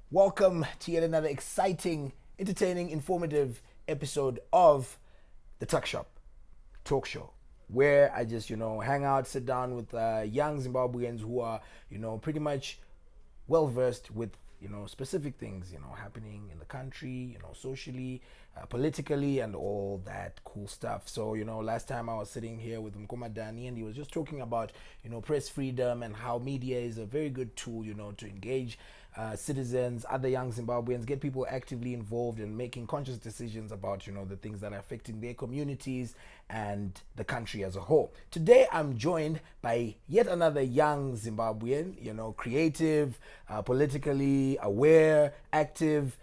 Welcome to yet another exciting, entertaining, informative episode of the Tuck Shop Talk Show, where I just, hang out, sit down with young Zimbabweans who are, pretty much well versed with, specific things, happening in the country, socially, politically, and all that cool stuff. So, last time I was sitting here with Mkomadani and he was just talking about, press freedom and how media is a very good tool, to engage citizens, other young Zimbabweans, get people actively involved in making conscious decisions about, the things that are affecting their communities and the country as a whole. Today, I'm joined by yet another young Zimbabwean, creative, politically aware, active,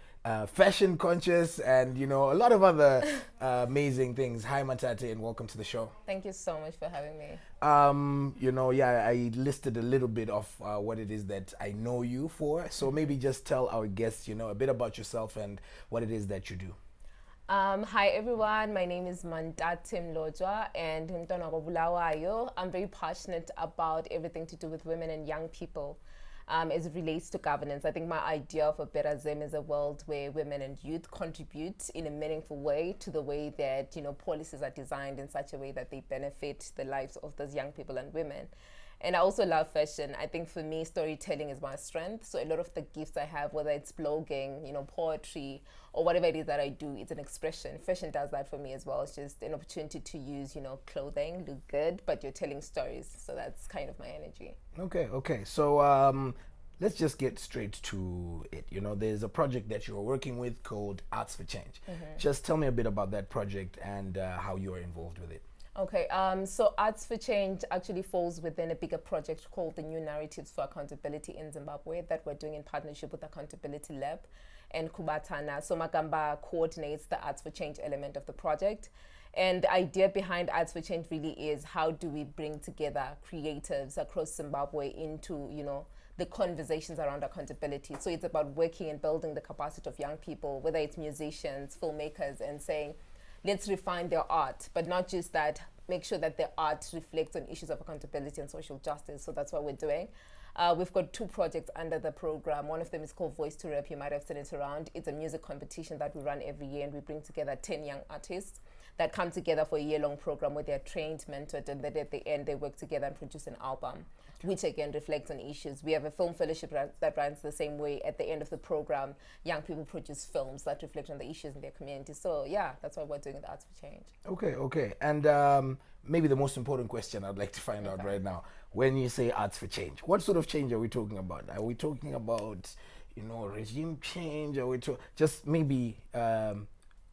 fashion conscious, and a lot of other amazing things. Hi, Mantate, and welcome to the show. Thank you so much for having me. I listed a little bit of what it is that I know you for. So maybe just tell our guests, a bit about yourself and what it is that you do. Hi everyone, my name is Mantate Mhlotshwa and I'm very passionate about everything to do with women and young people. As it relates to governance, I think my idea of a better Zim is a world where women and youth contribute in a meaningful way to the way that policies are designed in such a way that they benefit the lives of those young people and women. And I also love fashion. I think for me, storytelling is my strength. So a lot of the gifts I have, whether it's blogging, poetry, or whatever it is that I do, it's an expression. Fashion does that for me as well. It's just an opportunity to use, clothing, look good, but you're telling stories. So that's kind of my energy. Okay. So let's just get straight to it. There's a project that you're working with called Arts for Change. Mm-hmm. Just tell me a bit about that project and how you are involved with it. Okay, so Arts for Change actually falls within a bigger project called the New Narratives for Accountability in Zimbabwe that we're doing in partnership with Accountability Lab and Kubatana. So Magamba coordinates the Arts for Change element of the project. And the idea behind Arts for Change really is how do we bring together creatives across Zimbabwe into, the conversations around accountability. So it's about working and building the capacity of young people, whether it's musicians, filmmakers, and saying, let's refine their art, but not just that, make sure that their art reflects on issues of accountability and social justice. So that's what we're doing. We've got 2 projects under the program. One of them is called Voice to Rap. You might have seen it around. It's a music competition that we run every year, and we bring together 10 young artists that come together for a year-long program where they're trained, mentored, and then at the end they work together and produce an album, which again reflects on issues. We have a film fellowship that runs the same way. At the end of the program, young people produce films that reflect on the issues in their community. So yeah, that's what we're doing with Arts for Change. Okay. And maybe the most important question I'd like to find out right now, when you say Arts for Change, what sort of change are we talking about? Are we talking about, regime change? Are we just maybe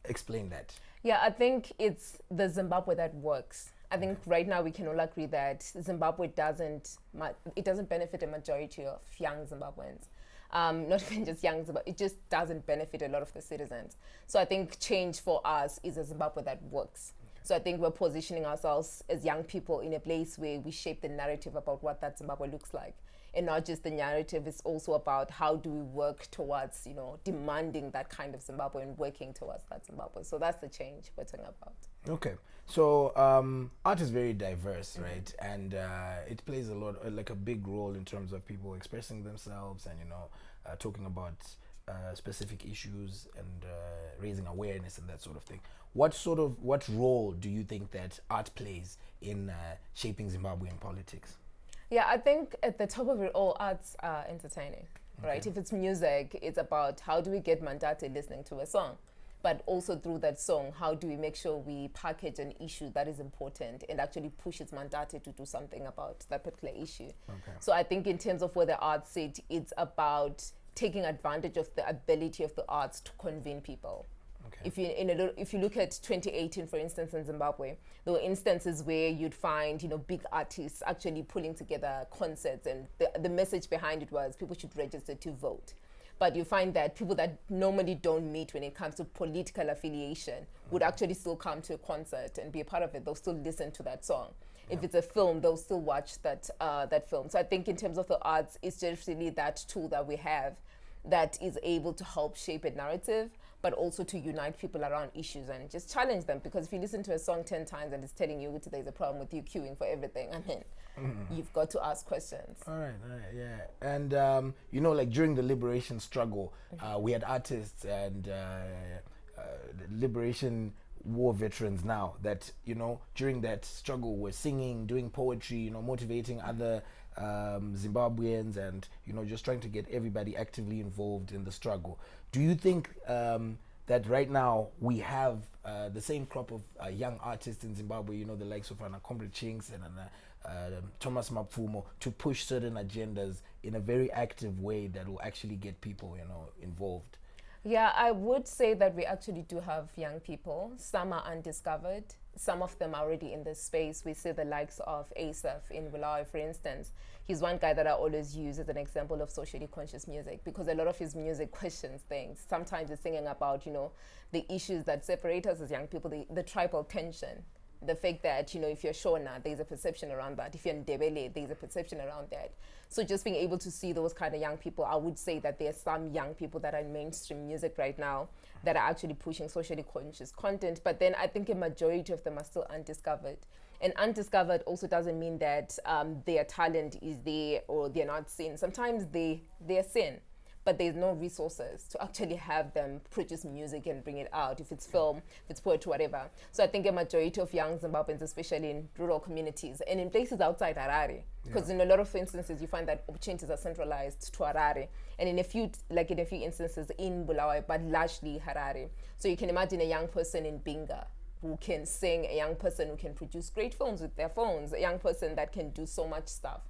explain that? Yeah, I think it's the Zimbabwe that works. I think right now we can all agree that Zimbabwe doesn't benefit a majority of young Zimbabweans. Not even just young Zimbabwe, it just doesn't benefit a lot of the citizens. So I think change for us is a Zimbabwe that works. So I think we're positioning ourselves as young people in a place where we shape the narrative about what that Zimbabwe looks like. And not just the narrative, it's also about how do we work towards, demanding that kind of Zimbabwe and working towards that Zimbabwe. So that's the change we're talking about. Okay. So art is very diverse, right? And it plays a big role in terms of people expressing themselves and, talking about specific issues and raising awareness and that sort of thing. What role do you think that art plays in shaping Zimbabwean politics? Yeah, I think at the top of it all, arts are entertaining, right? Okay. If it's music, it's about how do we get Mantate listening to a song? But also through that song, how do we make sure we package an issue that is important and actually pushes Mantate to do something about that particular issue? Okay. So I think in terms of where the arts sit, it's about taking advantage of the ability of the arts to convene people. Okay. If you look at 2018, for instance, in Zimbabwe, there were instances where you'd find, big artists actually pulling together concerts, and the message behind it was people should register to vote. But you find that people that normally don't meet when it comes to political affiliation would actually still come to a concert and be a part of it. They'll still listen to that song. Yeah. If it's a film, they'll still watch that film. So I think in terms of the arts, it's just really that tool that we have that is able to help shape a narrative, but also to unite people around issues and just challenge them. Because if you listen to a song 10 times and it's telling you there's a problem with you queuing for everything, I mean, you've got to ask questions. All right, yeah. And, like during the liberation struggle, we had artists and liberation war veterans now that, during that struggle were singing, doing poetry, motivating other Zimbabweans and, just trying to get everybody actively involved in the struggle. Do you think that right now we have the same crop of young artists in Zimbabwe, the likes of Comrade Chinks and Thomas Mapfumo, to push certain agendas in a very active way that will actually get people, involved? Yeah, I would say that we actually do have young people. Some are undiscovered. Some of them are already in this space. We see the likes of Acie in Bulawayo, for instance. He's one guy that I always use as an example of socially conscious music, because a lot of his music questions things. Sometimes he's singing about, the issues that separate us as young people, the tribal tension. The fact that, if you're Shona, there's a perception around that. If you're Ndebele, there's a perception around that. So just being able to see those kind of young people, I would say that there's some young people that are in mainstream music right now that are actually pushing socially conscious content. But then I think a majority of them are still undiscovered. And undiscovered also doesn't mean that their talent is there or they're not seen. Sometimes they're seen, but there's no resources to actually have them produce music and bring it out, if it's film, if it's poetry, whatever. So I think a majority of young Zimbabweans, especially in rural communities and in places outside Harare, because in a lot of instances you find that opportunities are centralized to Harare, and in a few instances in Bulawayo, but largely Harare. So you can imagine a young person in Binga who can sing, a young person who can produce great films with their phones, a young person that can do so much stuff.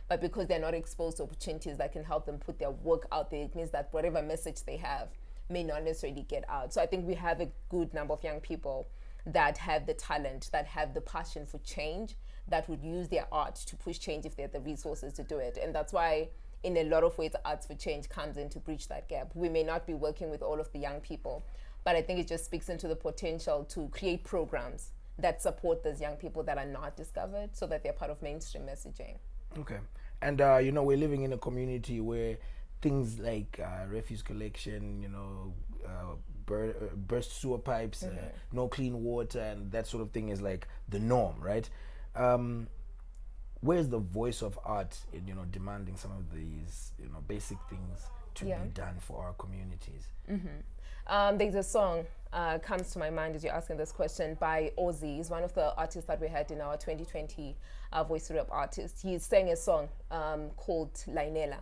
But because they're not exposed to opportunities that can help them put their work out there, it means that whatever message they have may not necessarily get out. So I think we have a good number of young people that have the talent, that have the passion for change, that would use their art to push change if they have the resources to do it. And that's why, in a lot of ways, Arts for Change comes in to bridge that gap. We may not be working with all of the young people, but I think it just speaks into the potential to create programs that support those young people that are not discovered so that they're part of mainstream messaging. Okay. And, we're living in a community where things like refuse collection, burst sewer pipes, no clean water, and that sort of thing is like the norm, right? Where's the voice of art in, demanding some of these, basic things to be done for our communities? There's a song comes to my mind as you're asking this question by Acie. He's one of the artists that we had in our 2020 Voice to Rap artists. He sang a song called Lainela.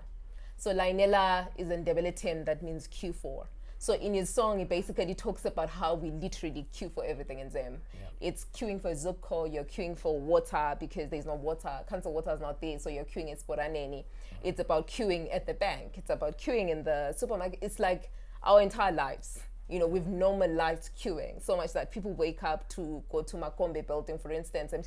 So Lainela is a Ndebele term that means queue for. So in his song, he basically talks about how we literally queue for everything in Zim. It's queuing for Zupco, you're queuing for water because there's no water. Council water is not there, so you're queuing at Sporaneni. It's about queuing at the bank. It's about queuing in the supermarket. It's like our entire lives. We've normalized queuing so much that people wake up to go to Makombe building, for instance, and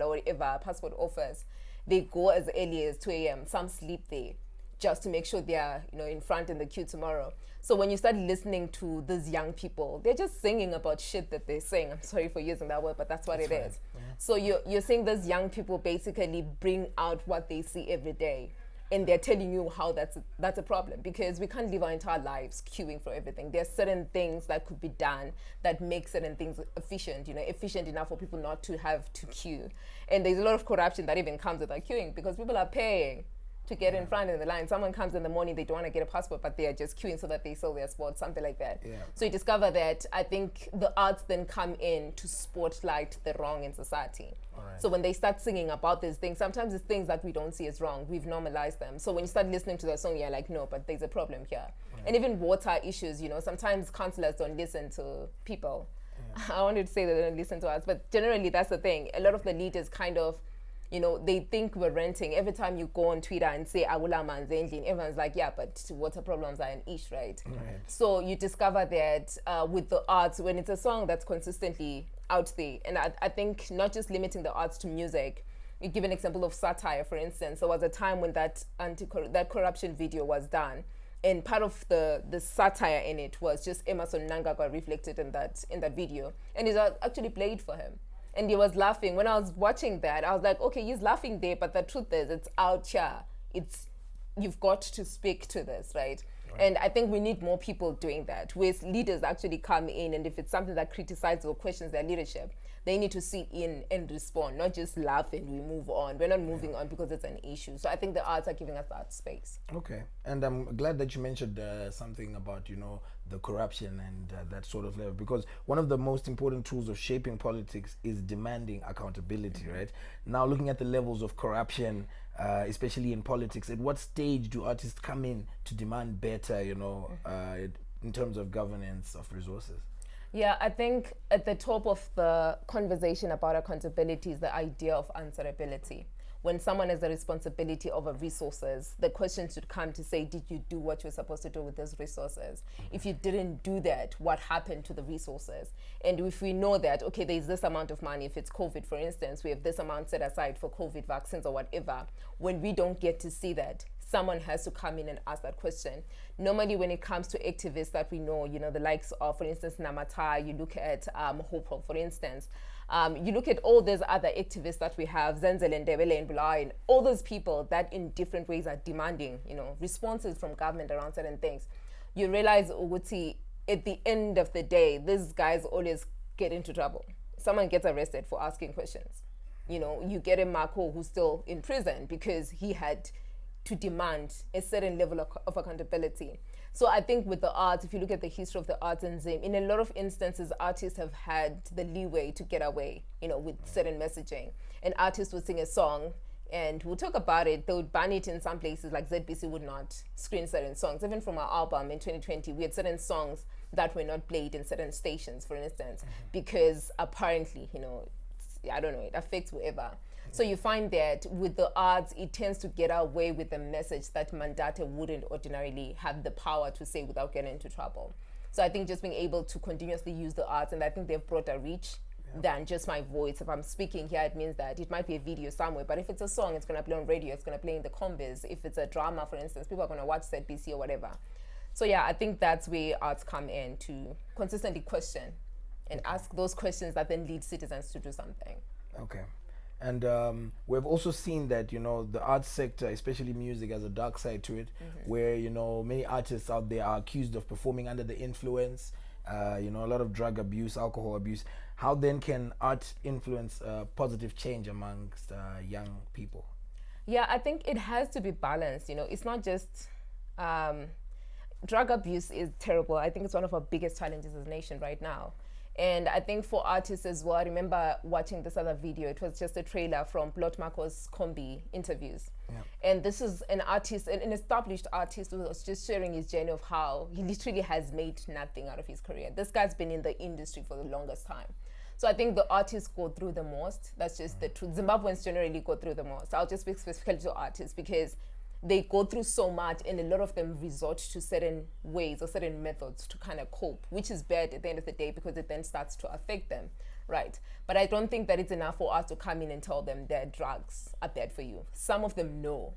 or whatever, passport office. They go as early as 2 a.m. Some sleep there just to make sure they are, in front in the queue tomorrow. So when you start listening to these young people, they're just singing about shit that they're saying. I'm sorry for using that word, but that's what it is. Yeah. So you're seeing these young people basically bring out what they see every day. And they're telling you how that's a problem, because we can't live our entire lives queuing for everything. There are certain things that could be done that make certain things efficient, efficient enough for people not to have to queue. And there's a lot of corruption that even comes with that queuing, because people are paying to get in front of the line. Someone comes in the morning, they don't want to get a passport, but they are just queuing so that they sell their sport, something like that. So you discover that I think the arts then come in to spotlight the wrong in society. So when they start singing about these things, sometimes it's things that we don't see as wrong. We've normalized them. So when you start listening to the song, you're like, no, but there's a problem here. And even water issues, sometimes councillors don't listen to people. I wanted to say that they don't listen to us, but generally that's the thing. A lot of the leaders kind of, they think we're renting. Every time you go on Twitter and say, Awula man's engine, everyone's like, yeah, but water problems are an issue, right? So you discover that with the arts, when it's a song that's consistently out there, and I think not just limiting the arts to music. You give an example of satire, for instance. There was a time when that corruption video was done, and part of the satire in it was just Emerson Mnangagwa reflected in that video, and it was actually played for him. And he was laughing. When I was watching that, I was like, okay, he's laughing there, but the truth is, it's out here. You've got to speak to this, right? And I think we need more people doing that, where leaders actually come in, and if it's something that criticizes or questions their leadership, they need to sit in and respond, not just laugh and we move on. We're not moving on because it's an issue. So I think the arts are giving us that space. Okay. And I'm glad that you mentioned something about, the corruption and that sort of level, because one of the most important tools of shaping politics is demanding accountability, right? Now, looking at the levels of corruption, especially in politics, at what stage do artists come in to demand better, in terms of governance of resources? Yeah, I think at the top of the conversation about accountability is the idea of answerability. When someone has the responsibility over resources, the question should come to say, did you do what you're supposed to do with those resources? If you didn't do that, what happened to the resources? And if we know that, okay, there's this amount of money, if it's COVID, for instance, we have this amount set aside for COVID vaccines or whatever, when we don't get to see that, someone has to come in and ask that question. Normally, when it comes to activists that we know, the likes of, for instance, Namata, you look at Hopo, for instance, you look at all those other activists that we have, Zenzele and Ndebele and Bulai, and all those people that in different ways are demanding, responses from government around certain things. You realize, Uguti, at the end of the day, these guys always get into trouble. Someone gets arrested for asking questions. You get a Marco who's still in prison because he had to demand a certain level of accountability. So I think with the arts, if you look at the history of the arts in Zim, in a lot of instances, artists have had the leeway to get away, with certain messaging. An artist would sing a song, and we'll talk about it. They would ban it in some places, like ZBC would not screen certain songs. Even from our album in 2020, we had certain songs that were not played in certain stations, for instance, because apparently, I don't know, it affects whoever. So you find that with the arts, it tends to get away with a message that Mantate wouldn't ordinarily have the power to say without getting into trouble. So I think just being able to continuously use the arts, and I think they've brought a reach than just my voice. If I'm speaking here, it means that it might be a video somewhere, but if it's a song, it's going to play on radio, it's going to play in the combis. If it's a drama, for instance, people are going to watch ZBC or whatever. So yeah, I think that's where arts come in, to consistently question and ask those questions that then lead citizens to do something. Okay. And we've also seen that, the arts sector, especially music, has a dark side to it, where, many artists out there are accused of performing under the influence, a lot of drug abuse, alcohol abuse. How then can art influence positive change amongst young people? Yeah, I think it has to be balanced. It's not just drug abuse is terrible. I think it's one of our biggest challenges as a nation right now. And I think for artists as well, I remember watching this other video. It was just a trailer from Plotmako's Kombi interviews. Yeah. And this is an artist, an established artist, who was just sharing his journey of how he literally has made nothing out of his career. This guy's been in the industry for the longest time. So I think the artists go through the most. That's just the truth. Zimbabweans generally go through the most. I'll just speak specifically to artists because they go through so much, and a lot of them resort to certain ways or certain methods to kind of cope, which is bad at the end of the day because it then starts to affect them, right? But I don't think that it's enough for us to come in and tell them that drugs are bad for you. Some of them know.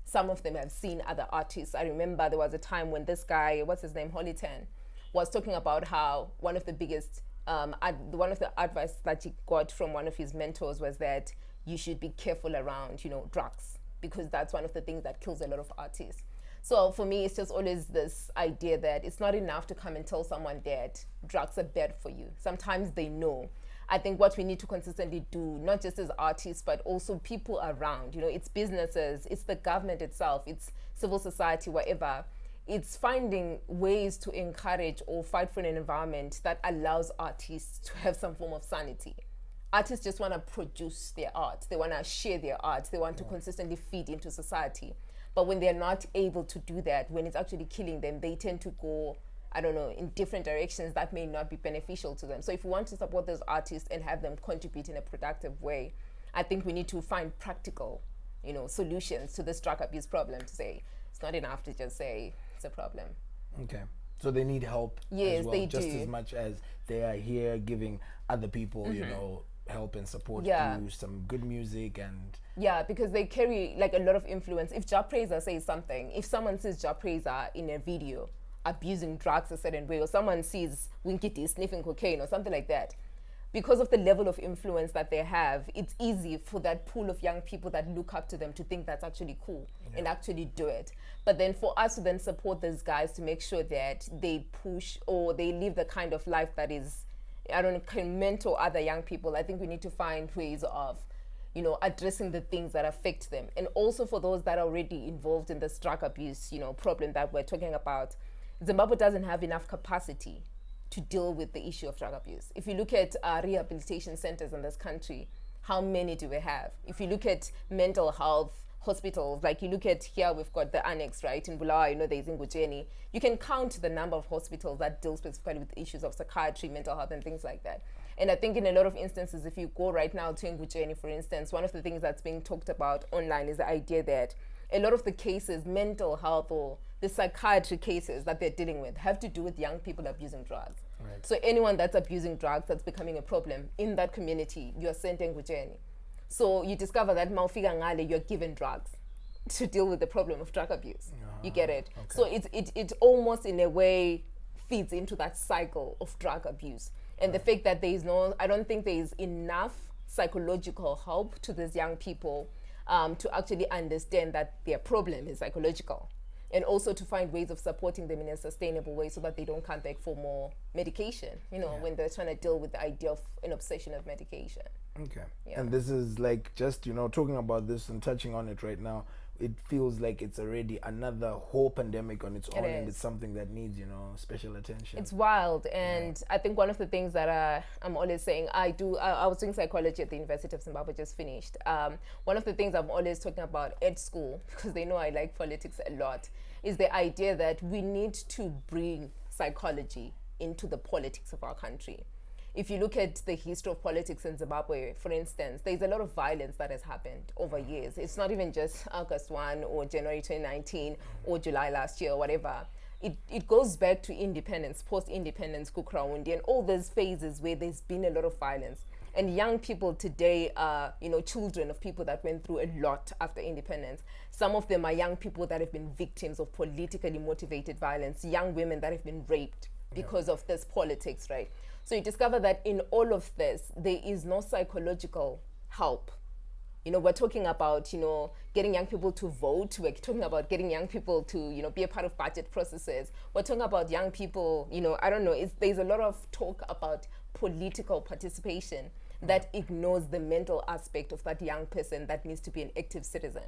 Some of them have seen other artists. I remember there was a time when this guy, what's his name, Holitan, was talking about how one of the biggest, one of the advice that he got from one of his mentors was that you should be careful around, drugs, because that's one of the things that kills a lot of artists. So for me, it's just always this idea that it's not enough to come and tell someone that drugs are bad for you. Sometimes they know. I think what we need to consistently do, not just as artists, but also people around, it's businesses, it's the government itself, it's civil society, whatever. It's finding ways to encourage or fight for an environment that allows artists to have some form of sanity. Artists just want to produce their art. They want to share their art. They want to consistently feed into society. But when they're not able to do that, when it's actually killing them, they tend to go, in different directions that may not be beneficial to them. So if we want to support those artists and have them contribute in a productive way, I think we need to find practical, solutions to this drug abuse problem, to say it's not enough to just say it's a problem. Okay. So they need help as well, they just do. as much as they are here giving other people, help and support through some good music and... Yeah, because they carry a lot of influence. If Ja Praiser says something, if someone sees Ja Praiser in a video abusing drugs a certain way, or someone sees Winky D sniffing cocaine or something like that, because of the level of influence that they have, it's easy for that pool of young people that look up to them to think that's actually cool and actually do it. But then for us to then support those guys to make sure that they push or they live the kind of life that is, I don't know, can mentor other young people, I think we need to find ways of, you know, addressing the things that affect them. And also for those that are already involved in this drug abuse, you know, problem that we're talking about, Zimbabwe doesn't have enough capacity to deal with the issue of drug abuse. If you look at rehabilitation centers in this country, how many do we have? If you look at mental health hospitals, like you look at here, we've got the annex, right? In Bulawayo, you know, there's Ngutsheni. You can count the number of hospitals that deal specifically with issues of psychiatry, mental health, and things like that. And I think in a lot of instances, if you go right now to Ngutsheni, for instance, one of the things that's being talked about online is the idea that a lot of the cases, mental health or the psychiatry cases that they're dealing with have to do with young people abusing drugs. Right. So anyone that's abusing drugs, that's becoming a problem in that community, you're sent Ngutsheni. So you discover that Maufika Ngale, you're given drugs to deal with the problem of drug abuse. You get it? Okay. So it almost in a way feeds into that cycle of drug abuse. And the fact that there is I don't think there is enough psychological help to these young people to actually understand that their problem is psychological. And also to find ways of supporting them in a sustainable way so that they don't come back for more medication, you know, when they're trying to deal with the idea of an obsession of medication. Okay. Yeah. And this is like just, you know, talking about this and touching on it right now, it feels like it's already another whole pandemic on its own, and it's something that needs, you know, special attention. It's wild. And I think one of the things that I'm always saying, I was doing psychology at the University of Zimbabwe, just finished. One of the things I'm always talking about at school, because they know I like politics a lot, is the idea that we need to bring psychology into the politics of our country. If you look at the history of politics in Zimbabwe, for instance, there's a lot of violence that has happened over years. It's not even just August 1 or January 2019 or July last year or whatever. It goes back to independence, post-independence, Kukraundi, and all those phases where there's been a lot of violence. And young people today are, you know, children of people that went through a lot after independence. Some of them are young people that have been victims of politically motivated violence, young women that have been raped because of this politics, right? So you discover that in all of this, there is no psychological help. You know, we're talking about, you know, getting young people to vote. We're talking about getting young people to, you know, be a part of budget processes. We're talking about young people, you know, I don't know, there's a lot of talk about political participation that ignores the mental aspect of that young person that needs to be an active citizen.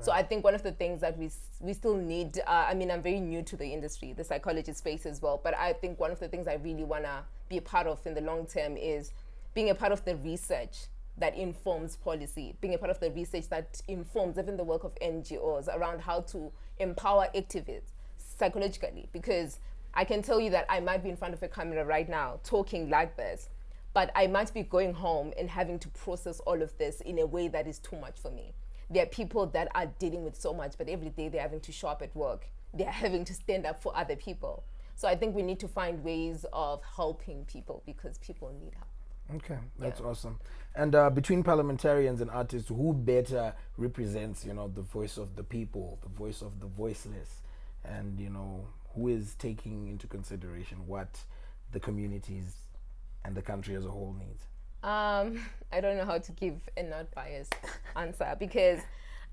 So I think one of the things that we still need, I mean, I'm very new to the industry, the psychology space as well, but I think one of the things I really want to be a part of in the long term is being a part of the research that informs policy, being a part of the research that informs even the work of NGOs around how to empower activists psychologically. Because I can tell you that I might be in front of a camera right now talking like this, but I might be going home and having to process all of this in a way that is too much for me. There are people that are dealing with so much, but every day they're having to show up at work. They're having to stand up for other people. So I think we need to find ways of helping people because people need help. Okay, that's awesome. And between parliamentarians and artists, who better represents, you know, the voice of the people, the voice of the voiceless, and, you know, who is taking into consideration what the communities and the country as a whole needs? I don't know how to give a not biased answer because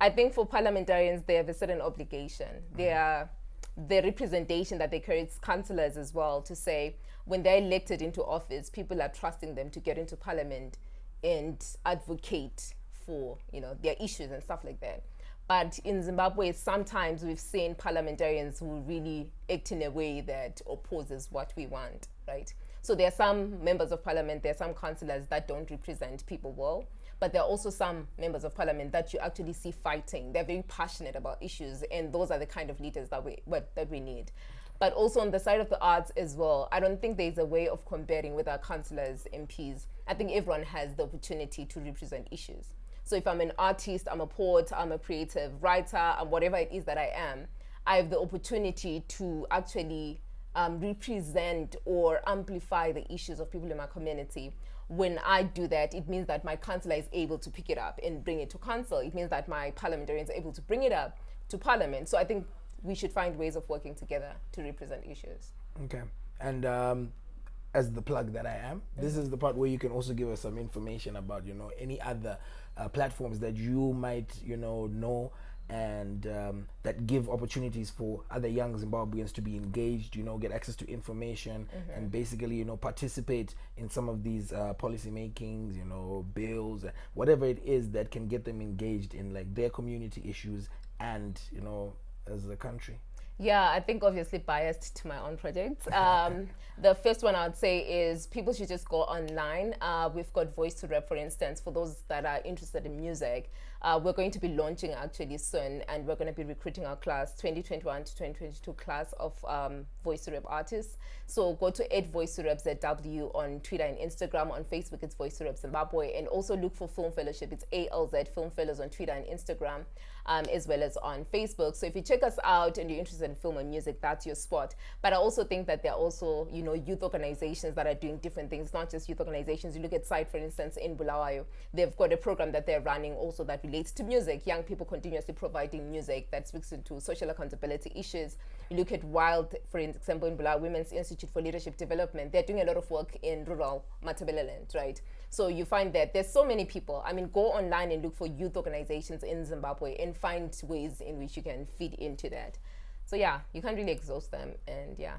I think for parliamentarians, they have a certain obligation. They are the representation that they carry, councillors as well, to say when they're elected into office, people are trusting them to get into parliament and advocate for, you know, their issues and stuff like that. But in Zimbabwe, sometimes we've seen parliamentarians who really act in a way that opposes what we want, right? So there are some members of parliament, there are some councillors that don't represent people well, but there are also some members of parliament that you actually see fighting. They're very passionate about issues, and those are the kind of leaders that we need. But also on the side of the arts as well, I don't think there's a way of comparing with our councillors, MPs. I think everyone has the opportunity to represent issues. So if I'm an artist, I'm a poet, I'm a creative writer, and whatever it is that I am, I have the opportunity to actually represent or amplify the issues of people in my community. When I do that, it means that my councillor is able to pick it up and bring it to council. It means that my parliamentarians are able to bring it up to parliament. So I think we should find ways of working together to represent issues. Okay. And as the plug that I am, this is the part where you can also give us some information about, you know, any other platforms that you might, you know, and that give opportunities for other young Zimbabweans to be engaged, you know, get access to information, and basically, you know, participate in some of these policy makings, you know, bills, whatever it is that can get them engaged in like their community issues and, you know, as a country. Yeah, I think obviously biased to my own projects. The first one I would say is people should just go online. We've got Voice to Rep, for instance, for those that are interested in music. We're going to be launching actually soon, and we're going to be recruiting our class 2021 to 2022 class of Voice to Rep artists. So go to @Voice to Rep ZW on Twitter and Instagram. On Facebook, it's Voice to Rep Zimbabwe, and also look for Film Fellowship. It's ALZ Film Fellows on Twitter and Instagram, as well as on Facebook. So if you check us out and you're interested in film and music, that's your spot. But I also think that there are also, you know, youth organizations that are doing different things, not just youth organizations. You look at SITE, for instance, in Bulawayo. They've got a program that they're running also that relates to music. Young people continuously providing music that speaks into social accountability issues. You look at WILD, for example, in Bulawayo, Women's Institute for Leadership Development. They're doing a lot of work in rural Matabeleland, right? So you find that there's so many people. I mean, go online and look for youth organizations in Zimbabwe and find ways in which you can feed into that. So yeah, you can't really exhaust them, and yeah.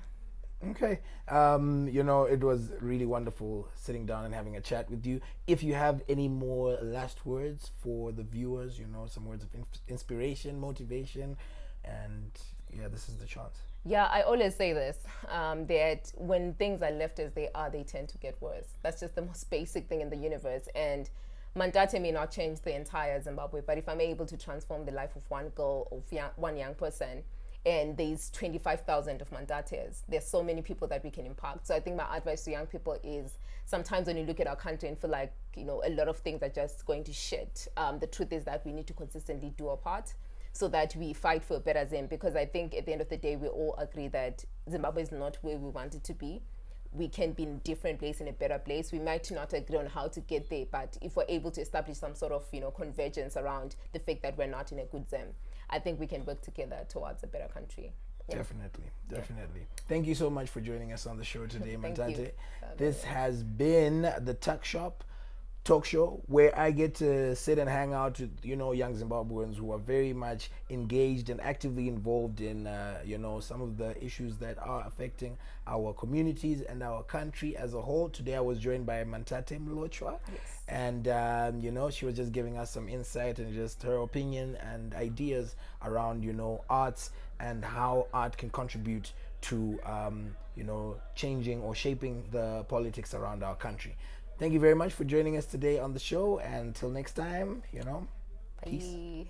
Okay. You know, it was really wonderful sitting down and having a chat with you. If you have any more last words for the viewers, you know, some words of inspiration, motivation, and yeah, this is the chance. Yeah, I always say this, that when things are left as they are, they tend to get worse. That's just the most basic thing in the universe. And Mantate may not change the entire Zimbabwe, but if I'm able to transform the life of one girl or one young person, and there's 25,000 of Mantates, there's so many people that we can impact. So I think my advice to young people is sometimes when you look at our country and feel like, you know, a lot of things are just going to shit, the truth is that we need to consistently do our part so that we fight for a better Zim, because I think at the end of the day, we all agree that Zimbabwe is not where we want it to be. We can be in a different place, in a better place. We might not agree on how to get there, but if we're able to establish some sort of, you know, convergence around the fact that we're not in a good Zim, I think we can work together towards a better country. Yeah. Definitely. Yeah. Thank you so much for joining us on the show today, Mantate. You. This has been the Talk Show, where I get to sit and hang out with, you know, young Zimbabweans who are very much engaged and actively involved in, you know, some of the issues that are affecting our communities and our country as a whole. Today I was joined by Mantate Mhlotshwa, and, you know, she was just giving us some insight and just her opinion and ideas around, you know, arts and how art can contribute to, you know, changing or shaping the politics around our country. Thank you very much for joining us today on the show. And until next time, you know, Bye. Peace.